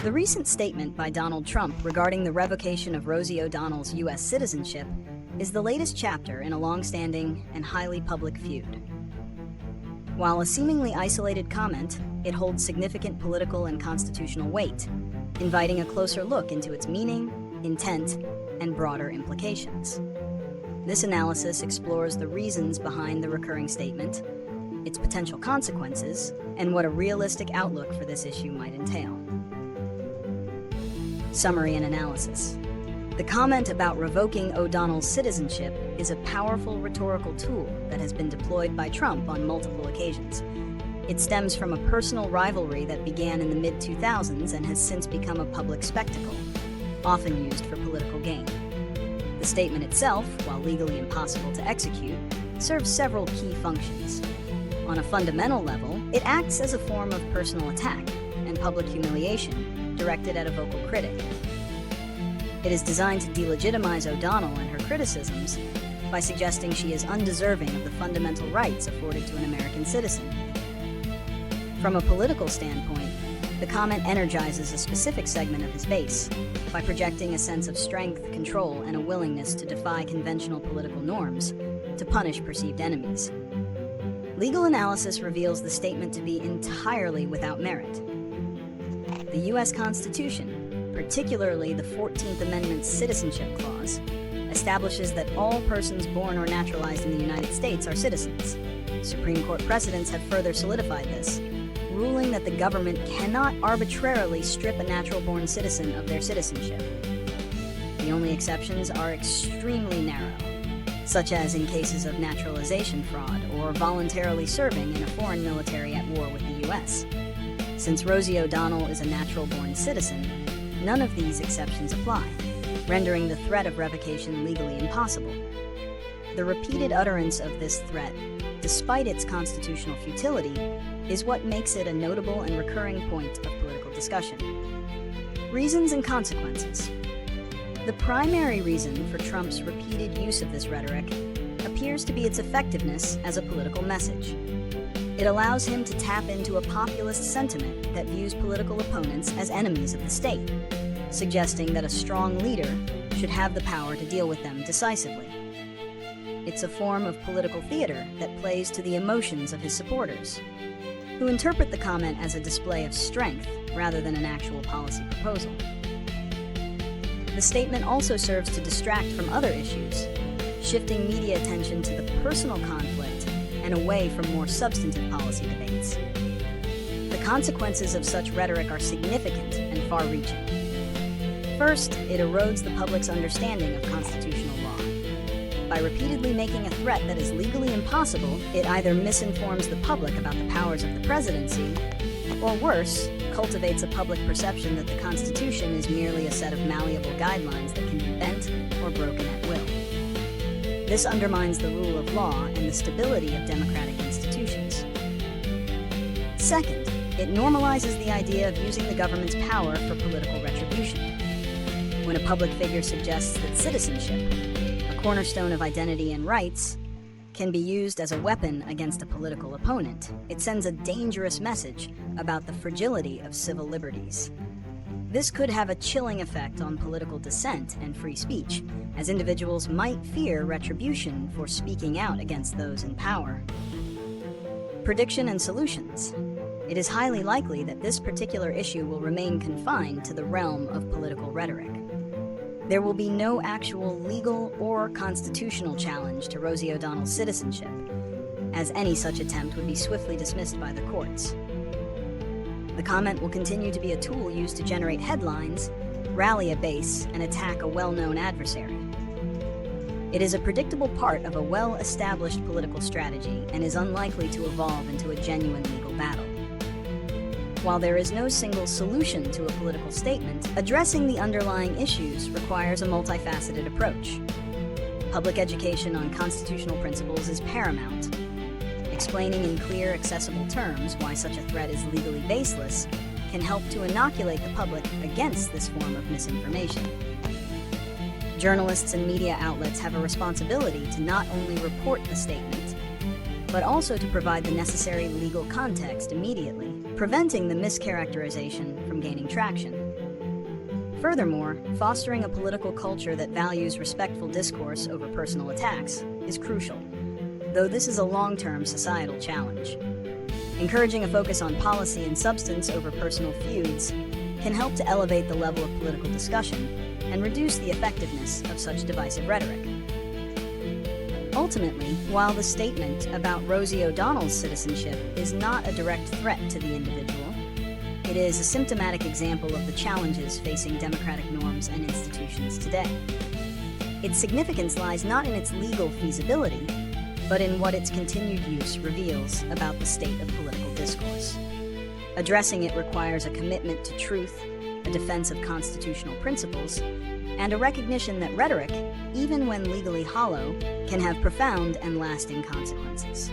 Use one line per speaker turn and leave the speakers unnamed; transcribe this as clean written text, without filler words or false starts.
The recent statement by Donald Trump regarding the revocation of Rosie O'Donnell's U.S. citizenship is the latest chapter in a long-standing and highly public feud. While a seemingly isolated comment, it holds significant political and constitutional weight, inviting a closer look into its meaning, intent, and broader implications. This analysis explores the reasons behind the recurring statement, its potential consequences, and what a realistic outlook for this issue might entail. Summary and analysis. The comment about revoking O'Donnell's citizenship is a powerful rhetorical tool that has been deployed by Trump on multiple occasions. It stems from a personal rivalry that began in the mid-2000s and has since become a public spectacle, often used for political gain. The statement itself, while legally impossible to execute, serves several key functions. On a fundamental level, it acts as a form of personal attack and public humiliation directed at a vocal critic. It is designed to delegitimize O'Donnell and her criticisms by suggesting she is undeserving of the fundamental rights afforded to an American citizen. From a political standpoint, the comment energizes a specific segment of his base by projecting a sense of strength, control, and a willingness to defy conventional political norms to punish perceived enemies. Legal analysis reveals the statement to be entirely without merit. The U.S. Constitution, particularly the 14th Amendment's Citizenship Clause, establishes that all persons born or naturalized in the United States are citizens. Supreme Court precedents have further solidified this, ruling that the government cannot arbitrarily strip a natural-born citizen of their citizenship. The only exceptions are extremely narrow, such as in cases of naturalization fraud or voluntarily serving in a foreign military at war with the U.S. Since Rosie O'Donnell is a natural-born citizen, none of these exceptions apply, rendering the threat of revocation legally impossible. The repeated utterance of this threat, despite its constitutional futility, is what makes it a notable and recurring point of political discussion. Reasons and consequences. The primary reason for Trump's repeated use of this rhetoric appears to be its effectiveness as a political message. It allows him to tap into a populist sentiment that views political opponents as enemies of the state, suggesting that a strong leader should have the power to deal with them decisively. It's a form of political theater that plays to the emotions of his supporters, who interpret the comment as a display of strength rather than an actual policy proposal. The statement also serves to distract from other issues, shifting media attention to the personal conflict and away from more substantive policy debates. The consequences of such rhetoric are significant and far-reaching. First, it erodes the public's understanding of constitutional law. By repeatedly making a threat that is legally impossible, it either misinforms the public about the powers of the presidency, or worse, cultivates a public perception that the Constitution is merely a set of malleable guidelines that can be bent or broken at will. This undermines the rule of law and the stability of democratic institutions. Second, it normalizes the idea of using the government's power for political retribution. When a public figure suggests that citizenship, a cornerstone of identity and rights, can be used as a weapon against a political opponent, it sends a dangerous message about the fragility of civil liberties. This could have a chilling effect on political dissent and free speech, as individuals might fear retribution for speaking out against those in power. Prediction and solutions. It is highly likely that this particular issue will remain confined to the realm of political rhetoric. There will be no actual legal or constitutional challenge to Rosie O'Donnell's citizenship, as any such attempt would be swiftly dismissed by the courts. The comment will continue to be a tool used to generate headlines, rally a base, and attack a well-known adversary. It is a predictable part of a well-established political strategy and is unlikely to evolve into a genuine legal battle. While there is no single solution to a political statement, addressing the underlying issues requires a multifaceted approach. Public education on constitutional principles is paramount. Explaining in clear, accessible terms why such a threat is legally baseless can help to inoculate the public against this form of misinformation. Journalists and media outlets have a responsibility to not only report the statement, but also to provide the necessary legal context immediately, preventing the mischaracterization from gaining traction. Furthermore, fostering a political culture that values respectful discourse over personal attacks is crucial, though this is a long-term societal challenge. Encouraging a focus on policy and substance over personal feuds can help to elevate the level of political discussion and reduce the effectiveness of such divisive rhetoric. Ultimately, while the statement about Rosie O'Donnell's citizenship is not a direct threat to the individual, it is a symptomatic example of the challenges facing democratic norms and institutions today. Its significance lies not in its legal feasibility, but in what its continued use reveals about the state of political discourse. Addressing it requires a commitment to truth, a defense of constitutional principles, and a recognition that rhetoric, even when legally hollow, can have profound and lasting consequences.